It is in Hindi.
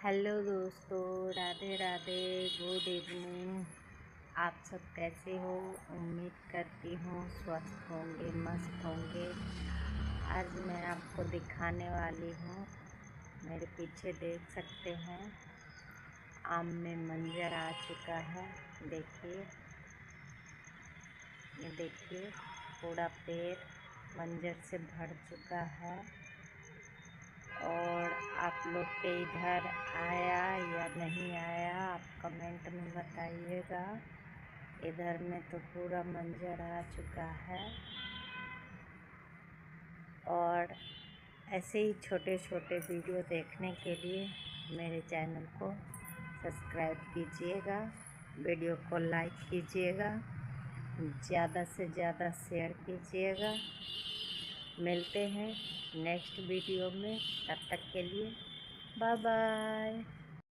हेलो दोस्तों, राधे राधे, गुड इवनिंग। आप सब कैसे हो? उम्मीद करती हूँ स्वस्थ होंगे, मस्त होंगे। आज मैं आपको दिखाने वाली हूँ, मेरे पीछे देख सकते हैं आम में मंजर आ चुका है। देखिए, ये देखिए, पूरा पेड़ मंजर से भर चुका है। और आप लोग के इधर आया या नहीं आया, आप कमेंट में बताइएगा। इधर में तो पूरा मंजर आ चुका है। और ऐसे ही छोटे छोटे वीडियो देखने के लिए मेरे चैनल को सब्सक्राइब कीजिएगा, वीडियो को लाइक कीजिएगा, ज़्यादा से ज़्यादा शेयर कीजिएगा। मिलते हैं नेक्स्ट वीडियो में, तब तक के लिए बाय बाय।